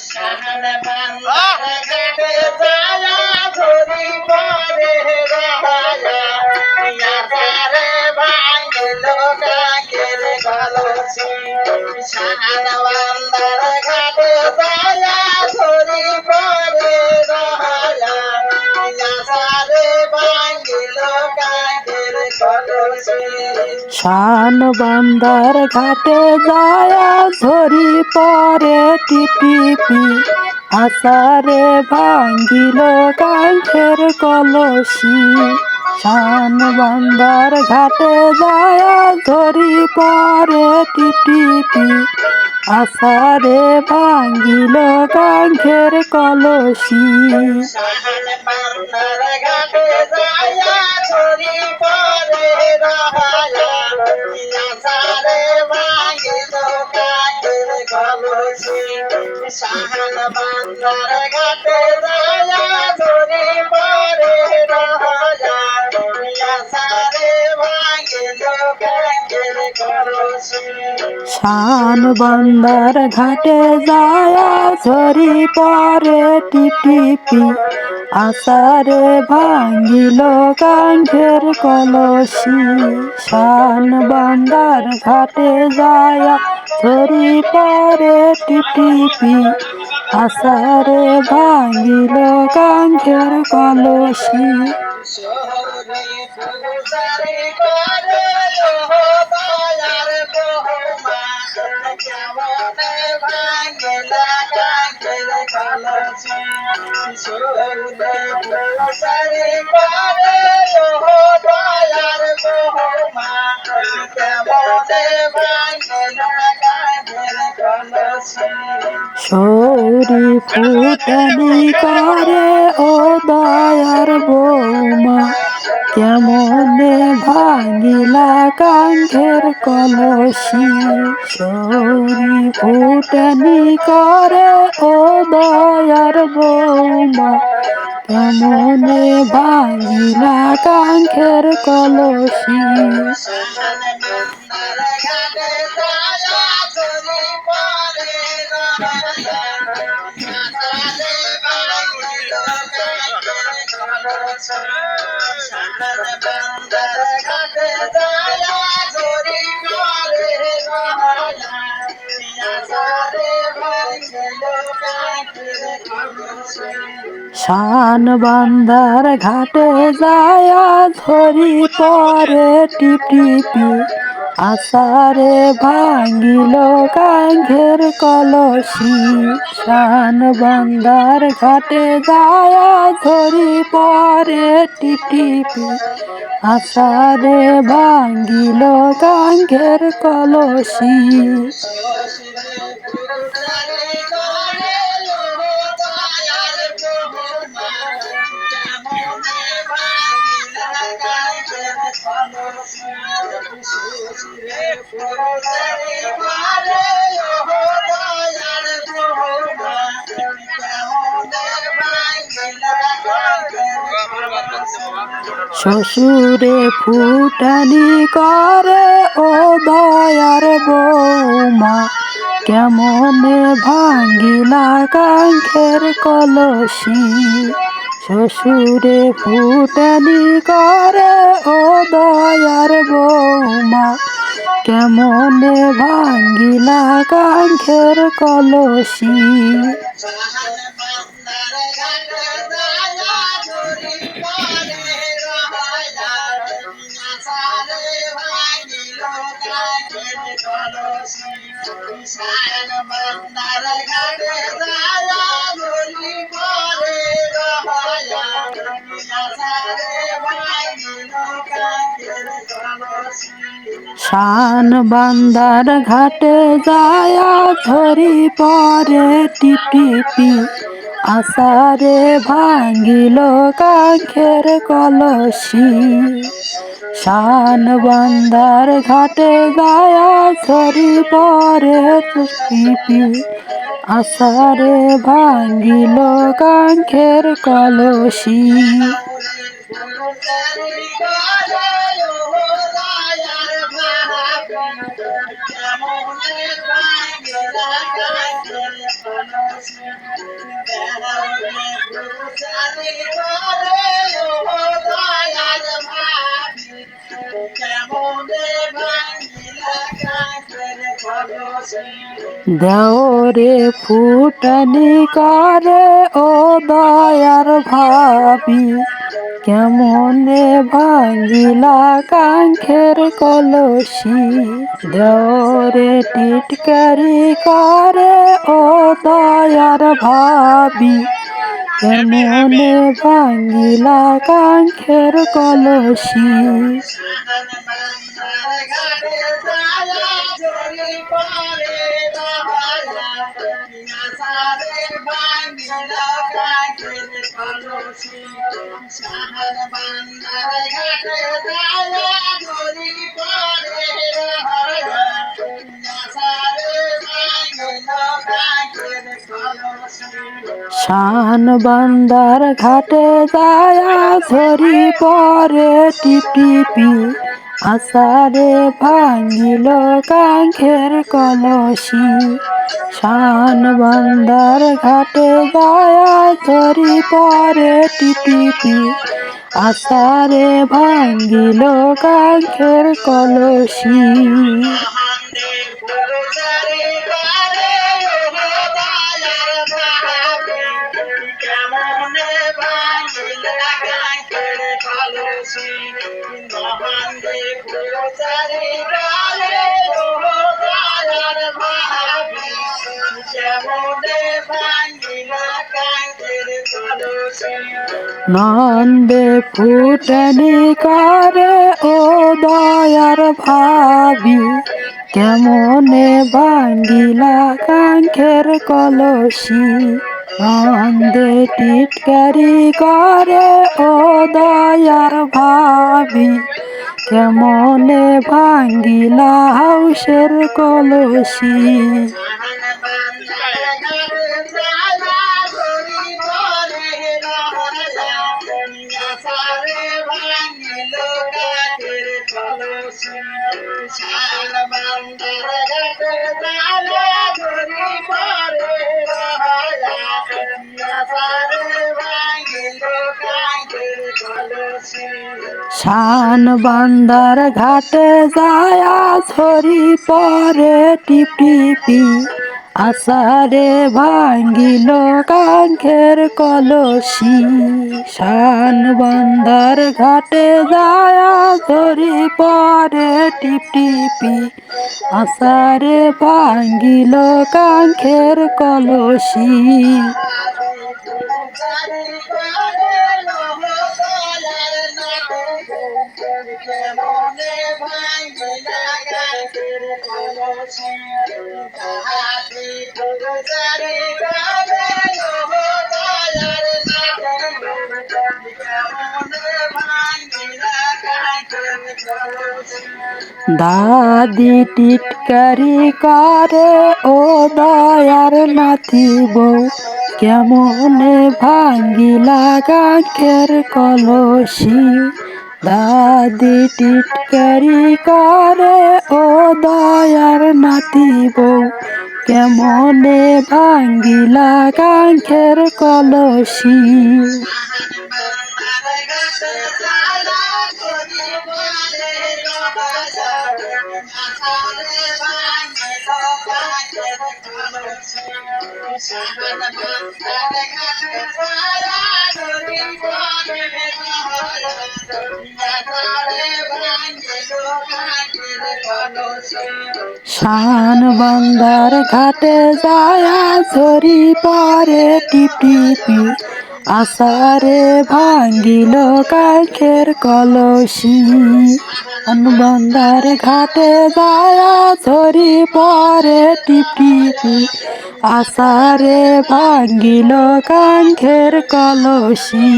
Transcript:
শাহান বান্দার ঘাটে যায়া ঝরি পরে রহায়া ইয়াসারে ভাঙিল কাকের কলসি শাহান বান্দার ঘাটে যায়া ঝরি পরে রহায়া ইয়াসারে ভাঙিল কাকের কলসি শান বান্দার ঘাটে যায়া ঝরি পরে টিপিপি আসারে ভাঙ্গিল কাঠের কলসি শান বান্দার ঘাটে যায়া ঝরি পরে টিপিপি আসারে ভাঙ্গিল কাঠের কলসি শাহান বান্দার ঘাটে যায়া ঝরি পরে রহায়া ইয়াসারে ভাঙিল কাকের কলসি শাহান বান্দার ঘাটে যায়া ঝরি পরে রহায়া ইয়াসারে ভাঙিল কাকের কলসি শান বান্দার ঘাটে যায়া ঝরি পরে টিপিপি আসারে ভাঙ্গিল কাঠের কলসি শান বান্দার ঘাটে যায়া ঝরি পরে টিপিপি আসারে ভাঙ্গিল কাঠের কলসি শহরে পূজারি করে দয়ার বহুমা কেমনে ভাঙিলা কাকের কলসি শহরে পূজারি করে দয়ার বহুমা কেমনে ভাঙিলা কাকের কলসি সৌরি ফুটানি করে ও দয়ার বৌমা কেমনে ভাঙিলা কাঠের কলসি সৌরি ফুটানি করে ও দয়ার বৌমা কেমনে ভাঙিলা কাঠের কলসি শাহান বান্দার ঘাটে যায়া ঝরি পরে রহায়া ইয়াসারে ভাঙিল কাকের কলসি শাহান বান্দার ঘাটে যায়া ঝরি পরে রহায়া ইয়াসারে ভাঙিল কাকের কলসি শান বান্দার ঘাটে যায়া ঝরি পরে টিপিপি আসারে ভাঙ্গিল কাঠের কলসি শান বান্দার ঘাটে যায়া ঝরি পরে টিপিপি আসারে ভাঙ্গিল কাঠের কলসি শশীরে পূজারি করে দয়ার বহুমা কেমনে ভাঙিলা কাকের কলসি শশীরে পূজারি করে দয়ার বহুমা কেমনে ভাঙিলা কাকের কলসি শ্বশুরে ফুটানি করে ও দয়ার বৌমা কেমনে ভাঙ্গিলা কাঠের কলসি শ্বশুরে ফুটানি করে ও দয়ার বৌমা কেমনে ভাঙ্গিলা কাঠের কলসি শাহান বান্দার ঘাটে যায়া ঝরি পরে রহায়া ইয়াসারে ভাঙিল কাকের কলসি শাহান বান্দার ঘাটে যায়া ঝরি পরে রহায়া ইয়াসারে ভাঙিল কাকের কলসি শান বান্দার ঘাটে যায়া ঝরি পরে টিপিপি আসারে ভাঙ্গিল কাঠের কলসি শান বান্দার ঘাটে যায়া ঝরি পরে টিপিপি আসারে ভাঙ্গিল কাঠের কলসি কেমনে দেওরে ফুটানি করে ও দয়ার ভাবি, কেমনে ভাঙ্গিলা কাঙ্খের কলসি। দেওরে টিটকারি করে ও দয়ার ভাবি, কেমনে ভাঙ্গিলা কাঙ্খের কলসি। শান বান্দার ঘাটে যায়া ঝরি পরে টিপটিপি, আষাঢ়ে ভাঙ্গিল কাঙ্খের কলসি। শান বান্দার ঘাটে যায়া ঝরি পরে টিপটিপি, আষাঢ়ে ভাঙ্গিল কাঙ্খের কলসি। নন্দে ফুটানি করে ও দয়ার ভাবি, কেমনে ভাঙ্গিলা কাঙ্খের কলসি। নন্দে টিটকারি করে ও দয়ার ভাবি, কেমনে ভাঙ্গিলা হাউসের কলসি। শান বান্দার ঘাটে যায়া ঝরি পরে টিপটিপি, আষাঢ়ে ভাঙ্গিল কাঙ্খের কলসি। শান বান্দার ঘাটে যায়া ঝরি পরে টিপটিপি, আষাঢ়ে ভাঙ্গিল কাঙ্খের কলসি। দাদি টিটকারি করে ও দয়ার নাতি বউ, কেমনে ভাঙ্গিলা কাঙ্খের কলসি। দাদি টিটকারি করে ও দয়ার নাতি বউ, কেমনে ভাঙ্গিলা কাঙ্খের কলসি। শান বান্দার ঘাটে যায়া ঝরি পরে টিপটিপি, আষাঢ়ে ভাঙ্গিল কাঙ্খের কলসি। বান্দার ঘাটে যায়া ঝরি পরে টিপটিপি, আষাঢ়ে ভাঙ্গিল কাঙ্খের কলসি।